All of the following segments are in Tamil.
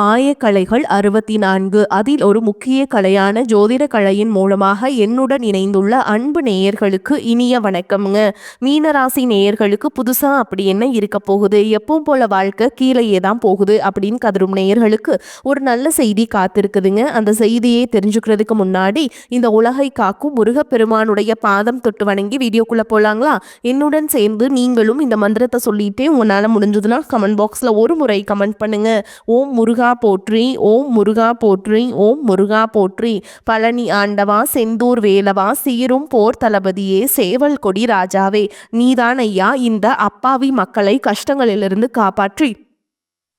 ஆயக்கலைகள் 64 அதில் ஒரு முக்கிய கலையான ஜோதிட கலையின் மூலமாக என்னுடன் இணைந்துள்ள அன்பு நேயர்களுக்கு இனிய வணக்கம்ங்க. மீனராசி நேயர்களுக்கு புதுசா அப்படி என்ன இருக்க போகுது, எப்பவும் போல வாழ்க்கை கீழேயே தான் போகுது அப்படின்னு கதரும் நேயர்களுக்கு ஒரு நல்ல செய்தி காத்திருக்குதுங்க. அந்த செய்தியை தெரிஞ்சுக்கிறதுக்கு முன்னாடி இந்த உலகை காக்கும் முருகப்பெருமானுடைய பாதம் தொட்டு வணங்கி வீடியோக்குள்ள போலாங்களா? என்னுடன் சேர்ந்து நீங்களும் இந்த மந்திரத்தை சொல்லிட்டே உங்களால முடிஞ்சதுன்னா கமெண்ட் பாக்ஸ்ல ஒரு முறை கமெண்ட் பண்ணுங்க. ஓம் முருகா போற்றி, ஓம் முருகா போற்றி, ஓம் முருகா போற்றி. பழனி ஆண்டவா, செந்தூர் வேலவா, சீரும் போர் தளபதியே, சேவல் கொடி ராஜாவே, நீதான் ஐயா இந்த அப்பாவி மக்களை கஷ்டங்களிலிருந்து காப்பாற்றி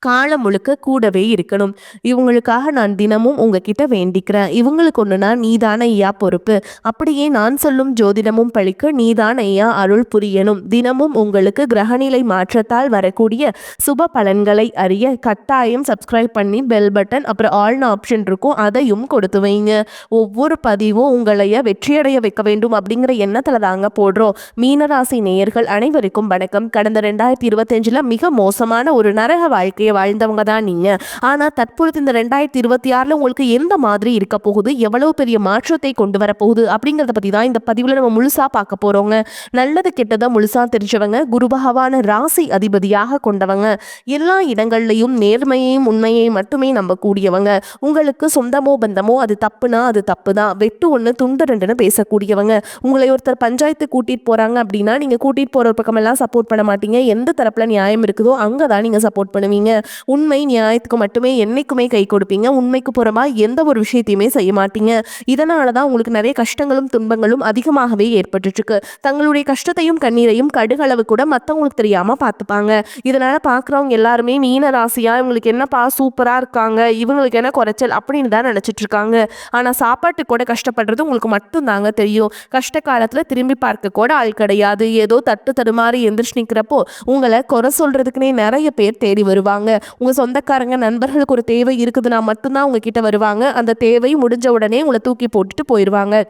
காலம் முழுக்க கூடவே இருக்கணும். இவங்களுக்காக நான் தினமும் உங்ககிட்ட வேண்டிக்கிறேன். இவங்களுக்கு ஒன்றுனா நீதான ஐயா பொறுப்பு. அப்படியே நான் சொல்லும் ஜோதிடமும் பழிக்க நீதான் ஐயா அருள் புரியணும். தினமும் உங்களுக்கு கிரகநிலை மாற்றத்தால் வரக்கூடிய சுப பலன்களை அறிய கட்டாயம் சப்ஸ்கிரைப் பண்ணி பெல் பட்டன் அப்புறம் ஆல்னு ஆப்ஷன் இருக்கும், அதையும் கொடுத்து வைங்க. ஒவ்வொரு பதிவும் உங்களைய வெற்றியடைய வைக்க வேண்டும் அப்படிங்கிற எண்ணத்தில் தாங்க போடுறோம். மீனராசி நேயர்கள் அனைவருக்கும் வணக்கம். கடந்த 2025 மிக மோசமான ஒரு நரக வாழ்க்கையை வாழ்ந்தவங்க தான் நீங்க. ஆனா தற்பொழுது இந்த 2026 உங்களுக்கு எந்த மாதிரி இருக்க போகுது, எவ்வளவு பெரிய மாற்றத்தை கொண்டு வர போகுது அப்படிங்கறத பத்தி தான் இந்த பதிவுல நம்ம முழுசா பார்க்க போறோங்க. நல்லது கெட்டதை முழுசா தெரிஞ்சவங்க, குரு பகவான ராசி அதிபதியாக கொண்டவங்க, எல்லா இடங்கள்லையும் நேர்மையையும் உண்மையை மட்டுமே நம்பக்கூடியவங்க, உங்களுக்கு சொந்தமோ பந்தமோ அது தப்புனா அது தப்பு தான், வெட்டு ஒன்று துண்டு ரெண்டுன்னு பேசக்கூடியவங்க. உங்களை ஒருத்தர் பஞ்சாயத்து கூட்டிட்டு போறாங்க அப்படின்னா நீங்க கூட்டிட்டு போற பக்கமெல்லாம் சப்போர்ட் பண்ண மாட்டீங்க. எந்த தரப்புல நியாயம் இருக்குதோ அங்கதான் நீங்க சப்போர்ட் பண்ணுவீங்க. உண்மை நியாயத்துக்கு மட்டுமே என்னைக்குமே கை கொடுப்பீங்க. உண்மைக்கு புறமா எந்த ஒரு விஷயத்தையுமே செய்ய மாட்டீங்க. இதனாலதான் உங்களுக்கு நிறைய கஷ்டங்களும் துன்பங்களும் அதிகமாகவே ஏற்பட்டு இருக்கு. தங்களுடைய கஷ்டத்தையும் கண்ணீரையும் கடுகளவு கூட மற்றவங்களுக்கு தெரியாம பார்த்துப்பாங்க. இதனால பாக்குறவங்க எல்லாருமே மீன ராசியா இவங்களுக்கு என்னப்பா சூப்பரா இருக்காங்க, இவங்களுக்கு என்ன குறைச்சல் அப்படின்னு தான் நினைச்சிட்டு இருக்காங்க. ஆனா சாப்பாட்டு கூட கஷ்டப்படுறது உங்களுக்கு மட்டும் தாங்க தெரியும். கஷ்ட காலத்துல திரும்பி பார்க்க கூட ஆள் கிடையாது. ஏதோ தட்டு தடுமாறி எந்திரிச்சு நிக்கிறப்போ உங்களை குறை சொல்றதுக்குன்னே நிறைய பேர் தேடி வருவாங்க. உங்க சொந்தக்காரங்க நண்பர்களுக்கு ஒரு தேவை இருக்குதுன்னா மட்டும்தான் உங்ககிட்ட வருவாங்க. அந்த தேவை முடிஞ்ச உடனே உங்களை தூக்கி போட்டுட்டு போயிடுவாங்க.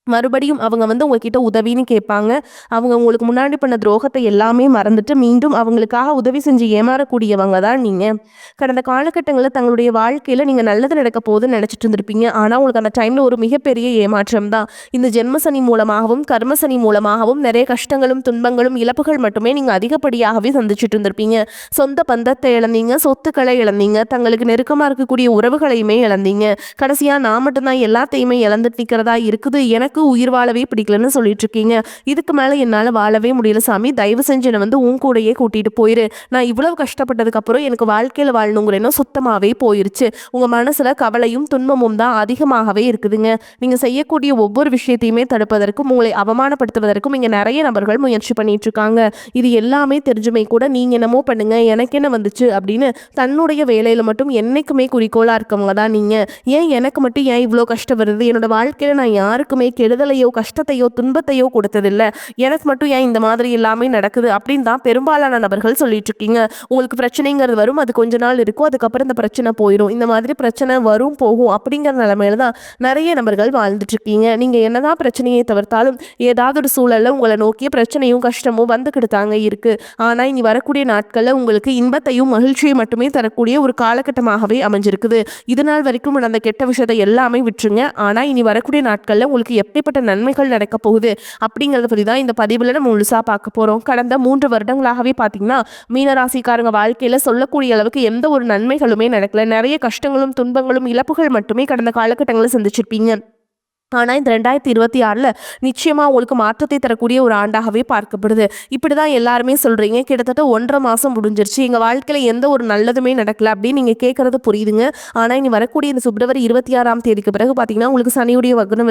மறுபடியும் அவங்க உங்ககிட்ட உதவின்னு கேட்பாங்க. அவங்க உங்களுக்கு முன்னாடி பண்ண துரோகத்தை எல்லாமே மறந்துட்டு மீண்டும் அவங்களுக்காக உதவி செஞ்சு ஏமாறக்கூடியவங்க தான் நீங்க. கடந்த காலகட்டங்களில் தங்களுடைய வாழ்க்கையில நீங்க நல்லது நடக்க போகுதுன்னு நினைச்சிட்டு இருந்திருப்பீங்க. ஆனா உங்களுக்கு அந்த டைம்ல ஒரு மிகப்பெரிய ஏமாற்றம் தான். இந்த ஜென்மசனி மூலமாகவும் கர்மசனி மூலமாகவும் நிறைய கஷ்டங்களும் துன்பங்களும் இழப்புகள் மட்டுமே நீங்க அதிகப்படியாகவே சந்திச்சுட்டு இருந்திருப்பீங்க. சொந்த பந்தத்தை இழந்தீங்க, சொத்துக்களை இழந்தீங்க, தங்களுக்கு நெருக்கமா இருக்கக்கூடிய உறவுகளையுமே இழந்தீங்க. கடைசியா நான் மட்டும்தான் எல்லாத்தையுமே இழந்துட்டு நிற்கிறதா இருக்குது, எனக்கு உயிர் வாழவே பிடிக்கலன்னு சொல்லிட்டு இருக்கீங்க. இதுக்கு மேல என்னால வாழவே முடியல சாமி, தயவு செஞ்சு என்னை உன் கூடையே கூட்டிட்டு போயிரு. நான் இவ்வளவு கஷ்டப்பட்டதுக்கு அப்புறம் எனக்கு வாழ்க்கையில வாழணுங்கிற எண்ணம் சுத்தமாவே போயிருச்சு. உங்க மனசுல கவலையும் துன்பமும் தான் அதிகமாகவே இருக்குதுங்க. நீங்க செய்யக்கூடிய ஒவ்வொரு விஷயத்தையுமே தடுப்பதற்கும் உங்களை அவமானப்படுத்துவதற்கும் இங்க நிறைய நபர்கள் முயற்சி பண்ணிட்டு இருக்காங்க. இது எல்லாமே தெரிஞ்சுமே கூட நீங்க என்னமோ பண்ணுங்க, எனக்கு என்ன வந்துச்சு அப்படின்னு தன்னுடைய வேலையில மட்டும் என்னைக்குமே குறிக்கோளா இருக்கவங்க தான் நீங்க. ஏன் எனக்கு மட்டும் ஏன் இவ்வளோ கஷ்டம் வருது, என்னோட வாழ்க்கையில நான் யாருக்குமே கெடுதலையோ கஷ்டத்தையோ துன்பத்தையோ கொடுத்ததில்ல, எனக்கு மட்டும் ஏன் இந்த மாதிரி எல்லாமே நடக்குது அப்படின்னு தான் பெரும்பாலான நபர்கள் சொல்லிட்டு இருக்கீங்க. உங்களுக்கு பிரச்சனைங்கிறது வரும், அது கொஞ்ச நாள் இருக்கும், அதுக்கப்புறம் இந்த பிரச்சனை போயிடும். இந்த மாதிரி பிரச்சனை வரும் போகும் அப்படிங்கிற நிலைமையில தான் நிறைய நபர்கள் வாழ்ந்துட்டு இருக்கீங்க. நீங்க என்னதான் பிரச்சனையை தவிர்த்தாலும் ஏதாவது ஒரு சூழல்ல உங்களை நோக்கிய பிரச்சனையும் கஷ்டமும் வந்துக்கிட்டு தாங்க இருக்கு. ஆனா இனி வரக்கூடிய நாட்கள்ல உங்களுக்கு இன்பத்தையும் மகிழ்ச்சியை மட்டுமே தரக்கூடிய ஒரு காலகட்டமாகவே அமைஞ்சிருக்குது. இது நாள் வரைக்கும் அந்த கெட்ட விஷயத்தை எல்லாமே விட்டுருங்க. ஆனா இனி வரக்கூடிய நாட்கள்ல உங்களுக்கு எப்படிப்பட்ட நன்மைகள் நடக்க போகுது அப்படிங்கிறத பற்றி தான் இந்த பதிவில் நம்ம முழுசா பார்க்க போறோம். கடந்த 3 வருடங்களாகவே பார்த்தீங்கன்னா மீனராசிக்காரங்க வாழ்க்கையில சொல்லக்கூடிய அளவுக்கு எந்த ஒரு நன்மைகளுமே நடக்கல. நிறைய கஷ்டங்களும் துன்பங்களும் இழப்புகள் மட்டுமே கடந்த காலகட்டங்களில் சந்திச்சிருப்பீங்க. ஆனால் இந்த 2026 நிச்சயமா உங்களுக்கு மாற்றத்தை தரக்கூடிய ஒரு ஆண்டாகவே பார்க்கப்படுது. இப்படிதான் எல்லாருமே சொல்றீங்க. கிட்டத்தட்ட 1.5 மாசம் முடிஞ்சிருச்சு, எங்க வாழ்க்கையில எந்த ஒரு நல்லதுமே நடக்கல அப்படின்னு நீங்க கேட்கறது புரியுதுங்க. ஆனா இனி வரக்கூடிய இந்த பிப்ரவரி 26ஆம் தேதிக்கு பிறகு பாத்தீங்கன்னா உங்களுக்கு சனியுடைய வக்ர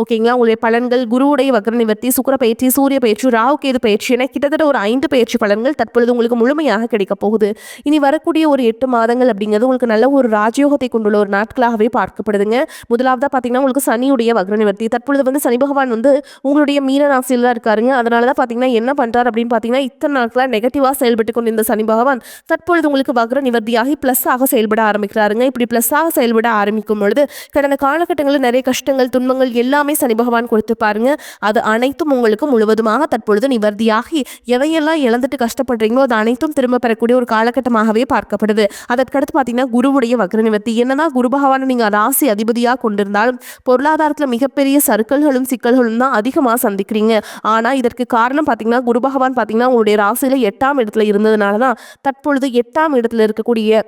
ஓகேங்களா, உங்களுடைய பலன்கள், குருவுடைய வக்ர நிவர்த்தி, சுக்கிர பயிற்சி, சூரிய பயிற்சி, ராகு கேது பயிற்சி என கிட்டத்தட்ட ஒரு 5 பயிற்சி பலன்கள் தற்பொழுது உங்களுக்கு முழுமையாக கிடைக்க போகுது. இனி வரக்கூடிய ஒரு 8 மாதங்கள் அப்படிங்கிறது உங்களுக்கு நல்ல ஒரு ராஜயோகத்தை கொண்டுள்ள ஒரு நாட்களாகவே பார்க்கப்படுதுங்க. முதலாவதா பாத்தீங்கன்னா உங்களுக்கு சனியுடைய குருவுடைய வக்ர நிவர்த்தி. தற்பொழுது வந்து சனி பகவான் வந்து உங்களுடைய மீன ராசியில தான் இருக்காருங்க. அதனால தான் பார்த்தீங்கன்னா என்ன பண்றாரு அப்படின்னு பார்த்தீங்கன்னா, இத்தனை நாட்களா நெகட்டிவா செயல்பட்டு கொண்ட இந்த சனி பகவான் தற்பொழுது உங்களுக்கு வக்ர நிவர்த்தியாகி ப்ளஸ்ஸாக செயல்பட ஆரம்பிக்கிறாருங்க. இப்படி ப்ளஸ்ஸாக செயல்பட ஆரம்பிக்கும் பொழுது கடந்த காலகட்டங்களில் நிறைய கஷ்டங்கள், துன்பங்கள் எல்லாமே சனி பகவான் கொடுத்து பாருங்க. அது அனைத்தும் உங்களுக்கு முழுவதுமாக தற்பொழுது நிவர்த்தியாகி எதையெல்லாம் இழந்துட்டு கஷ்டப்படுறீங்களோ அது அனைத்தும் திரும்ப பெறக்கூடிய ஒரு காலகட்டமாகவே பார்க்கப்படுது. அதற்கடுத்து பார்த்தீங்கன்னா குருவுடைய வக்ர நிவர்த்தி. என்னதான் குரு பகவானை நீங்கள் ராசி அதிபதியாக கொண்டிருந்தாலும் பொருளாதாரத்தில் மிகப்பெரிய சறுக்கல்களும் சிக்கல்களும் தான் அதிகமாக சந்திக்கிறீங்க. ஆனால் இதற்கு காரணம் பார்த்தீங்கன்னா குரு பகவான் பார்த்தீங்கன்னா உங்களுடைய ராசியில் 8ஆம் இடத்துல இருந்ததுனால தான் தற்பொழுது 8ஆம் இடத்துல இருக்கக்கூடிய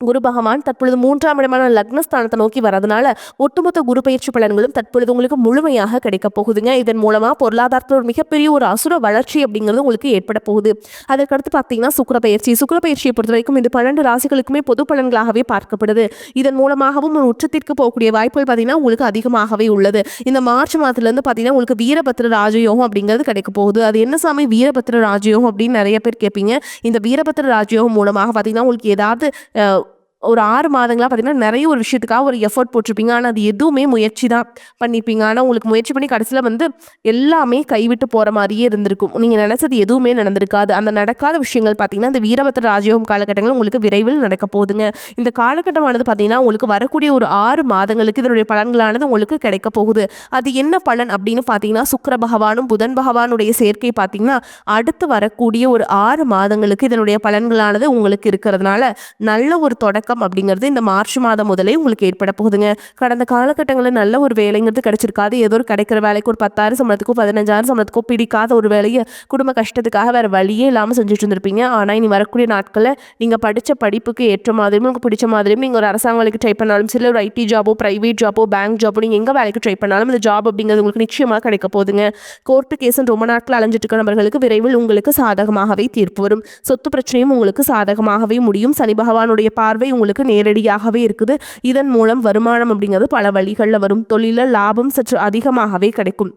குரு பகவான் தற்பொழுது 3ஆம் இடமான லக்னஸ்தானத்தை நோக்கி வரதுனால ஒட்டுமொத்த குரு பயிற்சி பலன்களும் தற்பொழுது உங்களுக்கு முழுமையாக கிடைக்க போகுதுங்க. இதன் மூலமா பொருளாதாரத்தில் ஒரு மிகப்பெரிய ஒரு அசுர வளர்ச்சி அப்படிங்கிறது உங்களுக்கு ஏற்பட போகுது. அதற்கடுத்து பார்த்தீங்கன்னா சுக்கிர பயிற்சியை பொறுத்த வரைக்கும் இது 12 ராசிகளுக்குமே பொது பலன்களாகவே பார்க்கப்படுது. இதன் மூலமாகவும் ஒரு உச்சத்திற்கு போகக்கூடிய வாய்ப்புகள் பார்த்தீங்கன்னா உங்களுக்கு அதிகமாகவே உள்ளது. இந்த மார்ச் மாதத்துலேருந்து பார்த்தீங்கன்னா உங்களுக்கு வீரபத்திர ராஜயோகம் அப்படிங்கிறது கிடைக்க போகுது. அது என்ன சாமி வீரபத்திர ராஜயோகம் அப்படின்னு நிறைய பேர் கேட்பீங்க. இந்த வீரபத்திர ராஜயோகம் மூலமாக பார்த்தீங்கன்னா உங்களுக்கு ஏதாவது ஒரு 6 மாதங்களா பார்த்தீங்கன்னா நிறைய ஒரு விஷயத்துக்காக ஒரு எஃபோர்ட் போட்டிருப்பீங்க. ஆனால் அது எதுவுமே முயற்சி தான் பண்ணியிருப்பீங்க. ஆனால் உங்களுக்கு முயற்சி பண்ணி கடைசியில் வந்து எல்லாமே கைவிட்டு போகிற மாதிரியே இருந்திருக்கும். நீங்கள் நினச்சது எதுவுமே நடந்திருக்காது. அந்த நடக்காத விஷயங்கள் பார்த்தீங்கன்னா இந்த வீரபத்திர ராஜயோகம் காலகட்டங்கள் உங்களுக்கு விரைவில் நடக்க போகுதுங்க. இந்த காலகட்டமானது பார்த்தீங்கன்னா உங்களுக்கு வரக்கூடிய ஒரு 6 மாதங்களுக்கு இதனுடைய பலன்களானது உங்களுக்கு கிடைக்க போகுது. அது என்ன பலன் அப்படின்னு பார்த்தீங்கன்னா சுக்கிர பகவானும் புதன் பகவானுடைய சேர்க்கை பார்த்தீங்கன்னா அடுத்து வரக்கூடிய ஒரு 6 மாதங்களுக்கு இதனுடைய பலன்களானது உங்களுக்கு இருக்கிறதுனால நல்ல ஒரு தொடக்கம் அப்படிங்கிறது இந்த மார்ச் மாதம் முதலே உங்களுக்கு ஏற்பட போகுதுங்க. கடந்த காலகட்டங்களில் நல்ல ஒரு வேலைங்கிறது கிடைச்சிருக்காது. ஏதோ ஒரு கிடைக்கிற வேலைக்கு ஒரு 10,000 சம்பளத்துக்கோ 15,000 சம்பளத்துக்கோ பிடிக்காத ஒரு வேலையை குடும்ப கஷ்டத்துக்காக வேற வழியே இல்லாமல் செஞ்சுட்டு இருந்திருப்பீங்க. ஆனால் இனி வரக்கூடிய நாட்களில் நீங்கள் படித்த படிப்புக்கு ஏற்ற மாதிரியும் உங்களுக்கு பிடிச்ச மாதிரியும் நீங்கள் ஒரு அரசாங்க வேலைக்கு ட்ரை பண்ணாலும் சரி, ஒரு ஐடி ஜாபோ பிரைவேட் ஜாபோ பேங்க் ஜாபோ நீங்கள் எங்கே வேலைக்கு ட்ரை பண்ணாலும் இந்த ஜாப் அப்படிங்கிறது உங்களுக்கு நிச்சயமாக கிடைக்க போகுதுங்க. கோர்ட்டு கேஸும் ரொம்ப நாட்கள் அலைஞ்சிட்டு இருக்க நபர்களுக்கு விரைவில் உங்களுக்கு சாதகமாகவே தீர்ப்பு வரும். சொத்து பிரச்சனையும் உங்களுக்கு சாதகமாகவே முடியும். சனி பகவானுடைய பார்வை உங்களுக்கு நேரடியாகவே இருக்குது. இதன் மூலம் வருமானம் அப்படிங்கிறது பல வழிகளில் வரும். தொழிலில் லாபம் சற்று அதிகமாகவே கிடைக்கும்.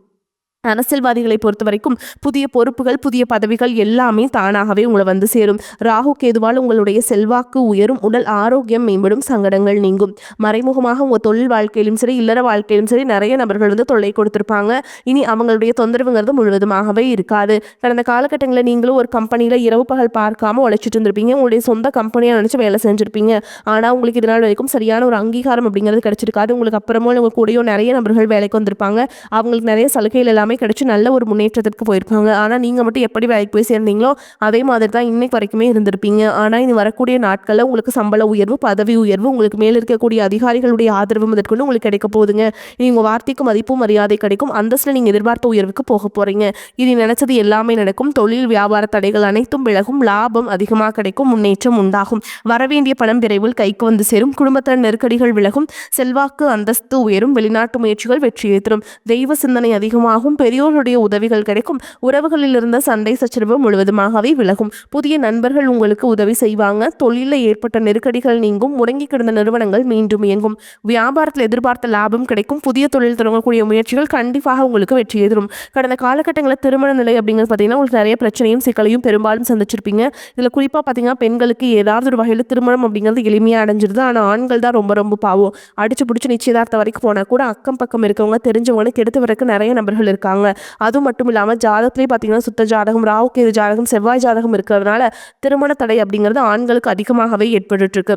அரசியல்வாதிகளை பொறுத்த வரைக்கும் புதிய பொறுப்புகள், புதிய பதவிகள் எல்லாமே தானாகவே உங்களை வந்து சேரும். ராகு கேதுவால் உங்களுடைய செல்வாக்கு உயரும், உடல் ஆரோக்கியம் மேம்படும், சங்கடங்கள் நீங்கும். மறைமுகமாக உங்கள் தொழில் வாழ்க்கையிலும் சரி, இல்லற வாழ்க்கையிலும் சரி நிறைய நபர்கள் வந்து தொல்லை கொடுத்துருப்பாங்க. இனி அவங்களுடைய தொந்தரவுங்கிறது முழுவதுமாகவே இருக்காது. கடந்த காலகட்டங்களில் நீங்களும் ஒரு கம்பெனியில் இரவு பகல் பார்க்காம உழைச்சிட்டு இருந்திருப்பீங்க. உங்களுடைய சொந்த கம்பெனியாக நினச்சி வேலை செஞ்சுருப்பீங்க. ஆனால் உங்களுக்கு இதனால் வரைக்கும் சரியான ஒரு அங்கீகாரம் அப்படிங்கிறது கிடைச்சிருக்காது. உங்களுக்கு அப்புறமா உங்கள் கூடயோ நிறைய நபர்கள் வேலைக்கு வந்திருப்பாங்க. அவங்களுக்கு நிறைய சலுகைகள் எல்லாமே கிடைச்சி நல்ல ஒரு முன்னேற்றத்திற்கு போயிருப்பாங்க. ஆனால் நீங்கள் மட்டும் எப்படி வேலைக்கு போய் சேர்ந்தீங்களோ அதே மாதிரி தான் இன்னைக்கு வரைக்குமே இருந்திருப்பீங்க. ஆனால் இது வரக்கூடிய நாட்களில் உங்களுக்கு சம்பள உயர்வு, பதவி உயர்வு, உங்களுக்கு மேலே இருக்கக்கூடிய அதிகாரிகளுடைய ஆதரவு முதற்கொண்டு உங்களுக்கு கிடைக்க போகுதுங்க. இனி உங்கள் வார்த்தைக்கு மதிப்பும் மரியாதை கிடைக்கும். அந்தஸ்தில் நீங்கள் எதிர்பார்த்த உயர்வுக்கு போக போகிறீங்க. இது நினைச்சது எல்லாமே நடக்கும். தொழில் வியாபார தடைகள் அனைத்தும் விலகும். லாபம் அதிகமாக கிடைக்கும். முன்னேற்றம் உண்டாகும். வரவேண்டிய பணம் விரைவில் கைக்கு வந்து சேரும். குடும்பத்தின் நெருக்கடிகள் விலகும். செல்வாக்கு அந்தஸ்து உயரும். வெளிநாட்டு முயற்சிகள் வெற்றியை தரும். தெய்வ சிந்தனை அதிகமாகும். பெரியோருடைய உதவிகள் கிடைக்கும். உறவுகளில் இருந்த சண்டை சச்சரவு முழுவதுமாகவே விலகும். புதிய நண்பர்கள் உங்களுக்கு உதவி செய்வாங்க. தொழிலில் ஏற்பட்ட நெருக்கடிகள் நீங்கும். முடங்கி கிடந்த நிறுவனங்கள் மீண்டும் இயங்கும். வியாபாரத்தில் எதிர்பார்த்த லாபம் கிடைக்கும். புதிய தொழில் தொடங்கக்கூடிய முயற்சிகள் கண்டிப்பாக உங்களுக்கு வெற்றியை தரும். கடந்த காலகட்டங்களில் திருமண நிலை அப்படிங்கிறது பார்த்தீங்கன்னா உங்களுக்கு நிறைய பிரச்சனையும் சிக்கலையும் பெரும்பாலும் சந்திச்சிருப்பீங்க. இதில் குறிப்பாக பார்த்தீங்கன்னா பெண்களுக்கு ஏதாவது ஒரு வகையில் திருமணம் அப்படிங்கிறது எளிமையாக அடைஞ்சிருது. ஆனால் ஆண்கள் தான் ரொம்ப ரொம்ப பாவம். அடிச்சு பிடிச்சி நிச்சயதார்த்தம் வரைக்கும் போனால் கூட அக்கம் பக்கம் இருக்கவங்க தெரிஞ்சவங்க கெடுத்து வரைக்கும் நிறைய நபர்கள் இருக்காங்க. அது மட்டும் இல்லாமல் ஜாதகத்திலே பார்த்தீங்கன்னா சுத்த ஜாதகம், ராகு கேது ஜாதகம், செவ்வாய் ஜாதகம் இருக்கிறதுனால திருமண தடை அப்படிங்கிறது ஆண்களுக்கு அதிகமாகவே ஏற்பட்டு இருக்கு.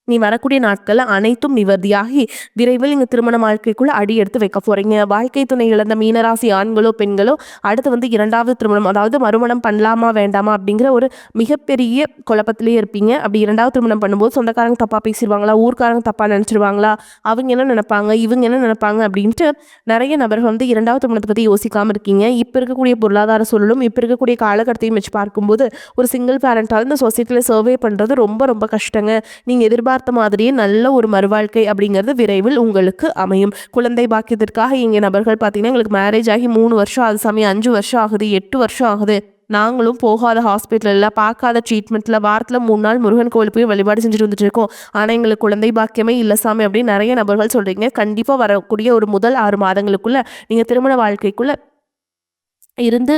நீ வரக்கூடிய நாட்களில் அனைத்தும் நிவர்த்தியாகி விரைவில் நீங்கள் திருமண வாழ்க்கைக்குள்ளே அடி எடுத்து வைக்க போகிறீங்க. வாழ்க்கை துணை இழந்த மீனராசி ஆண்களோ பெண்களோ அடுத்து வந்து 2வது திருமணம், அதாவது மறுமணம் பண்ணலாமா வேண்டாமா அப்படிங்கிற ஒரு மிகப்பெரிய குழப்பத்திலே இருப்பீங்க. அப்படி 2வது திருமணம் பண்ணும்போது சொந்தக்காரங்க தப்பாக பேசிடுவாங்களா, ஊர்க்காரங்க தப்பாக நினச்சிருவாங்களா, அவங்க என்ன நினைப்பாங்க, இவங்க என்ன நினைப்பாங்க அப்படின்ட்டு நிறைய நபர்கள் வந்து 2வது திருமணத்தை பற்றி யோசிக்காமல் இருக்கீங்க. இப்போ இருக்கக்கூடிய பொருளாதார சூழலும் இப்போ இருக்கக்கூடிய காலகட்டத்தையும் வச்சு பார்க்கும்போது ஒரு சிங்கிள் பேரண்டால் இந்த சொசைட்டியில் சர்வே பண்ணுறது ரொம்ப ரொம்ப கஷ்டங்க. நீங்கள் எதிர்பார்த்த மாதிரியே நல்ல ஒரு மறுவாழ்க்கை அப்படிங்கிறது விரைவில் உங்களுக்கு அமையும். குழந்தை பாக்கியத்திற்காக இங்கே நபர்கள் பார்த்தீங்கன்னா எங்களுக்கு மேரேஜ் ஆகி 3 வருஷம் ஆகுது சாமி, 5 வருஷம் ஆகுது, 8 வருஷம் ஆகுது, நாங்களும் போகாத ஹாஸ்பிட்டலில் பார்க்காத ட்ரீட்மெண்ட்டில் வாரத்தில் 3 நாள் முருகன் கோவில் போய் வழிபாடு செஞ்சுட்டு வந்துட்டு இருக்கோம். ஆனால் எங்களுக்கு குழந்தை பாக்கியமே இல்லை சாமி அப்படின்னு நிறைய நபர்கள் சொல்கிறீங்க. கண்டிப்பாக வரக்கூடிய ஒரு முதல் 6 மாதங்களுக்குள்ளே நீங்கள் திருமண வாழ்க்கைக்குள்ளே இருந்து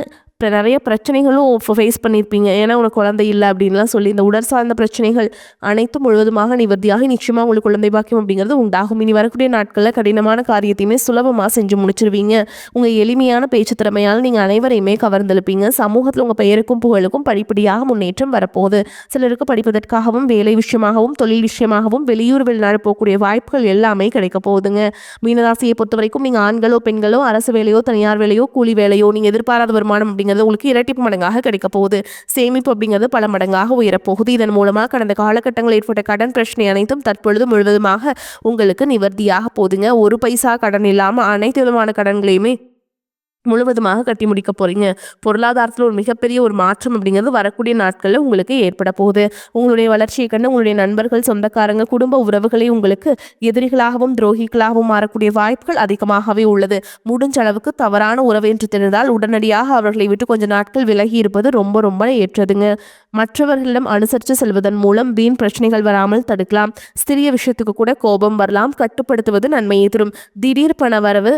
நிறைய பிரச்சனைகளும் ஃபேஸ் பண்ணியிருப்பீங்க. ஏன்னா உனக்கு குழந்தை இல்லை அப்படின்லாம் சொல்லி இந்த உடல் சார்ந்த பிரச்சனைகள் அனைத்தும் முழுவதுமாக நிவர்த்தியாகி நிச்சயமாக உங்களுக்கு குழந்தை பாக்கியம் அப்படிங்கிறது உண்டாகும். இனி வரக்கூடிய நாட்களில் கடினமான காரியத்தையுமே சுலபமாக செஞ்சு முடிச்சிருவீங்க. உங்கள் எளிமையான பேச்சு திறமையால் நீங்கள் அனைவரையுமே கவர்ந்தெழுப்பீங்க. சமூகத்தில் உங்கள் பெயருக்கும் புகழுக்கும் படிப்படியாக முன்னேற்றம் வரப்போகுது. சிலருக்கு படிப்பதற்காகவும் வேலை விஷயமாகவும் தொழில் விஷயமாகவும் வெளியூர் வெளிநாடு போகக்கூடிய வாய்ப்புகள் எல்லாமே கிடைக்க போகுதுங்க. மீனராசியை பொறுத்த வரைக்கும் நீங்கள் ஆண்களோ பெண்களோ அரசு வேலையோ தனியார் வேலையோ கூலி வேலையோ நீங்கள் எதிர்பாராத வருமானம் அப்படிங்கிறது உங்களுக்கு இரட்டிப்பு மடங்காக கிடைக்க போகுது. சேமிப்பு அப்படிங்கிறது பல மடங்காக உயரப்போகுது. இதன் மூலமாக கடந்த காலகட்டங்களில் ஏற்பட்ட கடன் பிரச்சனை அனைத்தும் தற்பொழுது முழுவதுமாக உங்களுக்கு நிவர்த்தியாக போகுதுங்க. ஒரு பைசா கடன் இல்லாமல் அனைத்து விதமான கடன்களையுமே முழுவதுமாக கட்டி முடிக்க போறீங்க. பொருளாதாரத்தில் ஒரு மிகப்பெரிய ஒரு மாற்றம் அப்படிங்கிறது வரக்கூடிய நாட்களில் உங்களுக்கு ஏற்பட போகுது. உங்களுடைய வளர்ச்சியை கண்டு உங்களுடைய நண்பர்கள், சொந்தக்காரங்க, குடும்ப உறவுகளை உங்களுக்கு எதிரிகளாகவும் துரோகிகளாகவும் மாறக்கூடிய வாய்ப்புகள் அதிகமாகவே உள்ளது. முடிஞ்ச அளவுக்கு தவறான உறவு என்று தெரிந்தால் உடனடியாக அவர்களை விட்டு கொஞ்ச நாட்கள் விலகி இருப்பது ரொம்ப ரொம்ப ஏற்றதுங்க. மற்றவர்களிடம் அனுசரித்து செல்வதன் மூலம் வீண் பிரச்சனைகள் வராமல் தடுக்கலாம். சிறிய விஷயத்துக்கு கூட கோபம் வரலாம். கட்டுப்படுத்துவது நன்மையை தரும். திடீர் பண வரவு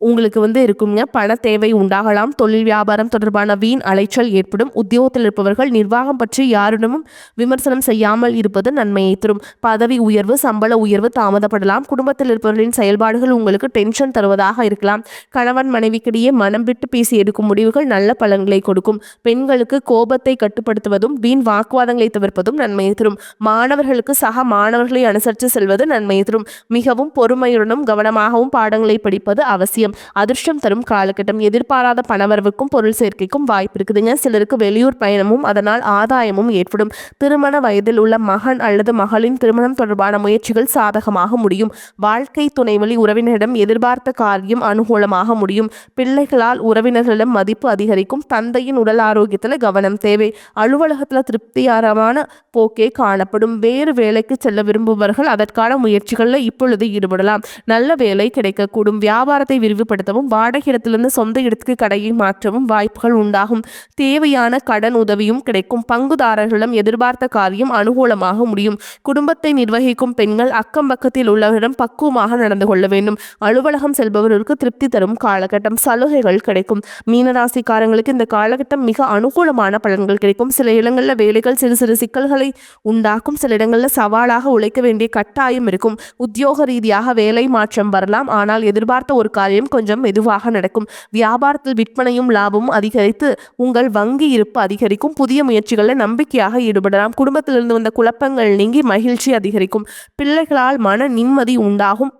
உங்களுக்கு இருக்குங்க. பண தேவை உண்டாகலாம். தொழில் வியாபாரம் தொடர்பான வீண் அலைச்சல் ஏற்படும். உத்தியோகத்தில் இருப்பவர்கள் நிர்வாகம் பற்றி யாரிடமும் விமர்சனம் செய்யாமல் இருப்பது நன்மையை தரும். பதவி உயர்வு, சம்பள உயர்வு தாமதப்படலாம். குடும்பத்தில் இருப்பவர்களின் செயல்பாடுகள் உங்களுக்கு டென்ஷன் தருவதாக இருக்கலாம். கணவன் மனைவிக்கிடையே மனம் விட்டு பேசி எடுக்கும் முடிவுகள் நல்ல பலன்களை கொடுக்கும். பெண்களுக்கு கோபத்தை கட்டுப்படுத்துவதும் வீண் வாக்குவாதங்களை தவிர்ப்பதும் நன்மையை தரும். மாணவர்களுக்கு சக மாணவர்களை அனுசரித்து செல்வது நன்மையை தரும். மிகவும் பொறுமையுடனும் கவனமாகவும் பாடங்களை படிப்பது அவசியம். அதிர்ஷ்டம் தரும் காலகட்டம். எதிர்பாராத பணவரவுக்கும் பொருள் சேர்க்கைக்கும் வாய்ப்பு இருக்குதுங்க. சிலருக்கு வெளியூர் பயணமும் அதனால் ஆதாயமும் ஏற்படும். திருமண வயதில் உள்ள மகன் அல்லது மகளின் திருமணம் தொடர்பான முயற்சிகள் சாதகமாக முடியும். வாழ்க்கை துணைவழி உறவினரிடம் எதிர்பார்த்த காரியம் அனுகூலமாக முடியும். பிள்ளைகளால் உறவினர்களிடம் மதிப்பு அதிகரிக்கும். தந்தையின் உடல் ஆரோக்கியத்தில் கவனம் தேவை. அலுவலகத்தில் திருப்திகரமான போக்கே காணப்படும். வேறு வேலைக்கு செல்ல விரும்புபவர்கள் அதற்கான முயற்சிகளில் இப்பொழுது ஈடுபடலாம். நல்ல வேலை கிடைக்கக்கூடும். வியாபாரத்தை விரிவுபடுத்தவும் வாடகை இடத்திலிருந்து சொந்த இடத்துக்கு கடையை மாற்றவும் வாய்ப்புகள் உண்டாகும். தேவையான கடன் உதவியும் கிடைக்கும். பங்குதாரர்களிடம் எதிர்பார்த்த காரியம் அனுகூலமாக முடியும். குடும்பத்தை நிர்வகிக்கும் பெண்கள் அக்கம் பக்கத்தில் உள்ளவரிடம் பக்குவமாக நடந்து கொள்ள வேண்டும். அலுவலகம் செல்பவர்களுக்கு திருப்தி தரும் காலகட்டம். சலுகைகள் கிடைக்கும். மீனராசிக்காரங்களுக்கு இந்த காலகட்டம் மிக அனுகூலமான பலன்கள் கிடைக்கும். சில இடங்களில் வேலைகள் சிறு சிறு சிக்கல்களை உண்டாக்கும். சில இடங்களில் சவாலாக உழைக்க வேண்டிய கட்டாயம் இருக்கும். உத்தியோக ரீதியாக வேலை மாற்றம் வரலாம். ஆனால் எதிர்பார்த்த ஒரு காரியம் கொஞ்சம் மெதுவாக நடக்கும். வியாபாரத்தில் விற்பனையும் லாபமும் அதிகரித்து உங்கள் வங்கி இருப்பு அதிகரிக்கும். புதிய முயற்சிகளில் நம்பிக்கையாக ஈடுபடலாம். குடும்பத்திலிருந்து வந்த குழப்பங்கள் நீங்கி மகிழ்ச்சி அதிகரிக்கும். பிள்ளைகளால் மன நிம்மதி உண்டாகும்.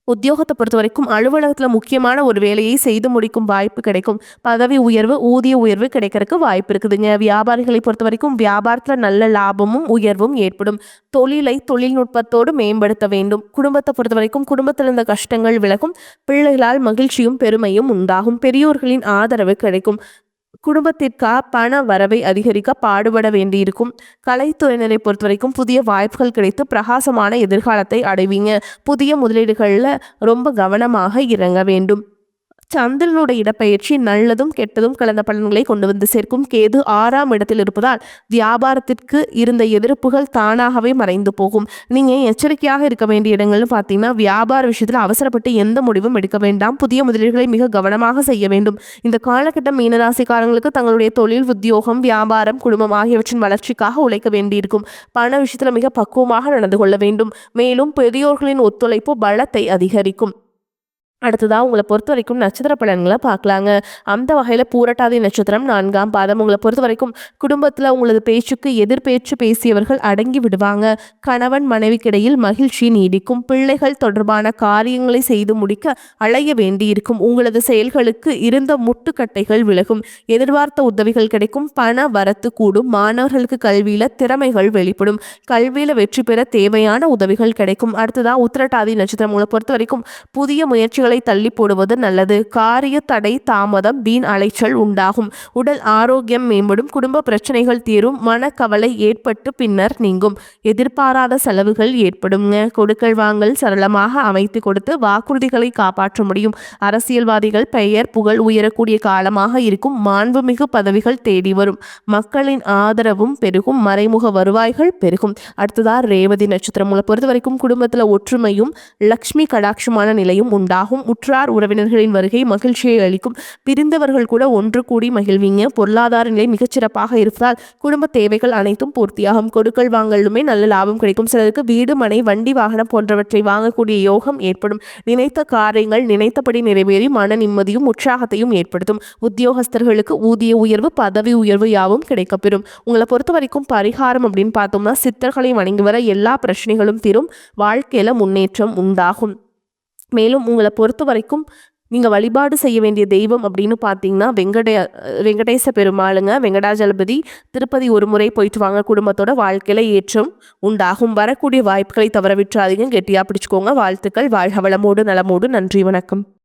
உத்தியோகத்தை பொறுத்த வரைக்கும் அலுவலகத்தில் முக்கியமான ஒரு வேலையை செய்து முடிக்கும் வாய்ப்பு கிடைக்கும். பதவி உயர்வு, ஊதிய உயர்வு கிடைக்கிறதுக்கு வாய்ப்பு இருக்குதுங்க. வியாபாரிகளை பொறுத்த வரைக்கும் வியாபாரத்தில் நல்ல லாபமும் உயர்வும் ஏற்படும். தொழிலை தொழில்நுட்பத்தோடு மேம்படுத்த வேண்டும். குடும்பத்தை பொறுத்த வரைக்கும் குடும்பத்தில் இருந்த கஷ்டங்கள் விலகும். பிள்ளைகளால் மகிழ்ச்சியும் பெருமையும் உண்டாகும். பெரியோர்களின் ஆதரவு கிடைக்கும். குடும்பத்திற்காக பண வரவை அதிகரிக்க பாடுபட வேண்டியிருக்கும். கலைத்துறையினரை பொறுத்த வரைக்கும் புதிய வாய்ப்புகள் கிடைத்து பிரகாசமான எதிர்காலத்தை அடைவீங்க. புதிய முதலீடுகளில் ரொம்ப கவனமாக இறங்க வேண்டும். சந்திரனுடைய இடப்பெயர்ச்சி நல்லதும் கெட்டதும் கலந்த பலன்களை கொண்டு வந்து சேர்க்கும். கேது 6ஆம் இடத்தில் இருப்பதால் வியாபாரத்திற்கு இருந்த எதிர்ப்புகள் தானாகவே மறைந்து போகும். நீங்கள் எச்சரிக்கையாக இருக்க வேண்டிய இடங்கள்னு பார்த்தீங்கன்னா வியாபார விஷயத்தில் அவசரப்பட்டு எந்த முடிவும் எடுக்க வேண்டாம். புதிய முதலீடுகளை மிக கவனமாக செய்ய வேண்டும். இந்த காலகட்டம் மீனராசிக்காரங்களுக்கு தங்களுடைய தொழில், உத்தியோகம், வியாபாரம், குடும்பம் ஆகியவற்றின் வளர்ச்சிக்காக உழைக்க வேண்டியிருக்கும். பண விஷயத்தில் மிக பக்குவமாக நடந்து கொள்ள வேண்டும். மேலும் பெரியோர்களின் ஒத்துழைப்பு பலத்தை அதிகரிக்கும். அடுத்ததாக உங்களை பொறுத்த வரைக்கும் நட்சத்திர பலன்களை பார்க்கலாங்க. அந்த வகையில் பூரட்டாதி நட்சத்திரம் 4ஆம் பாதம். உங்களை பொறுத்த வரைக்கும் குடும்பத்தில் உங்களது பேச்சுக்கு எதிர்பேச்சு பேசியவர்கள் அடங்கி விடுவாங்க. கணவன் மனைவிக்கிடையில் மகிழ்ச்சி நீடிக்கும். பிள்ளைகள் தொடர்பான காரியங்களை செய்து முடிக்க அலைய வேண்டியிருக்கும். உங்களது செயல்களுக்கு இருந்த முட்டுக்கட்டைகள் விலகும். எதிர்பார்த்த உதவிகள் கிடைக்கும். பண வரத்து கூடும். மாணவர்களுக்கு கல்வியில் திறமைகள் வெளிப்படும். கல்வியில் வெற்றி பெற தேவையான உதவிகள் கிடைக்கும். அடுத்ததாக உத்திரட்டாதி நட்சத்திரம். உங்களை பொறுத்த வரைக்கும் புதிய முயற்சிகள் தள்ளி போடுவது நல்லது. காரிய தடை, தாமதம், வீண் அலைச்சல் உண்டாகும். உடல் ஆரோக்கியம் மேம்படும். குடும்ப பிரச்சனைகள் தீரும். மனக்கவலை ஏற்பட்டு பின்னர் நீங்கும். எதிர்பாராத செலவுகள் ஏற்படுங்க. கொடுக்கல் வாங்கல் சரளமாக அமைத்து கொடுத்து வாக்குறுதிகளை காப்பாற்ற முடியும். அரசியல்வாதிகள் பெயர் புகழ் உயரக்கூடிய காலமாக இருக்கும். மாண்புமிகு பதவிகள் தேடி வரும். மக்களின் ஆதரவும் பெருகும். மறைமுக வருவாய்கள் பெருகும். அடுத்ததா ரேவதி நட்சத்திரம். பொறுத்த வரைக்கும் குடும்பத்தில் ஒற்றுமையும் லக்ஷ்மி கடாட்சமான நிலையும் உண்டாகும். கிடைக்கும். உற்றார் உறவினர்களின் வருகை மகிழ்ச்சியை அளிக்கும். பிரிந்தவர்கள் கூட ஒன்று கூடி மகிழ்வீங்க. பொருளாதார நிலை மிகச்சிறப்பாக இருப்பதால் குடும்ப தேவைகள் அனைத்தும் பூர்த்தியாகும். கொடுக்கல் வாங்கலுமே நல்ல லாபம் கிடைக்கும். சிலருக்கு வீடு, மனை, வண்டி, வாகனம் போன்றவற்றை வாங்கக்கூடிய யோகம் ஏற்படும். நினைத்த காரியங்கள் நினைத்தபடி நிறைவேறி மன நிம்மதியும் உற்சாகத்தையும் ஏற்படுத்தும். உத்தியோகஸ்தர்களுக்கு ஊதிய உயர்வு, பதவி உயர்வு யாவும் கிடைக்கப்பெறும். உங்களை பொறுத்த வரைக்கும் பரிகாரம் அப்படின்னு பார்த்தோம்னா சித்தர்களை வணங்கி வர எல்லா பிரச்சனைகளும் தீரும். வாழ்க்கையில முன்னேற்றம் உண்டாகும். மேலும் உங்களை பொறுத்த வரைக்கும் நீங்கள் வழிபாடு செய்ய வேண்டிய தெய்வம் அப்படின்னு பார்த்தீங்கன்னா வெங்கடேச பெருமாளுங்க. வெங்கடாஜலபதி திருப்பதி ஒரு முறை போயிட்டு வாங்க. குடும்பத்தோட வாழ்க்கையில் ஏற்றம் உண்டாகும். வரக்கூடிய வாய்ப்புகளை தவற விட்டுறாதீங்க. கெட்டியாக பிடிச்சிக்கோங்க. வாழ்த்துக்கள். வாழ்க வளமோடு நலமோடு. நன்றி, வணக்கம்.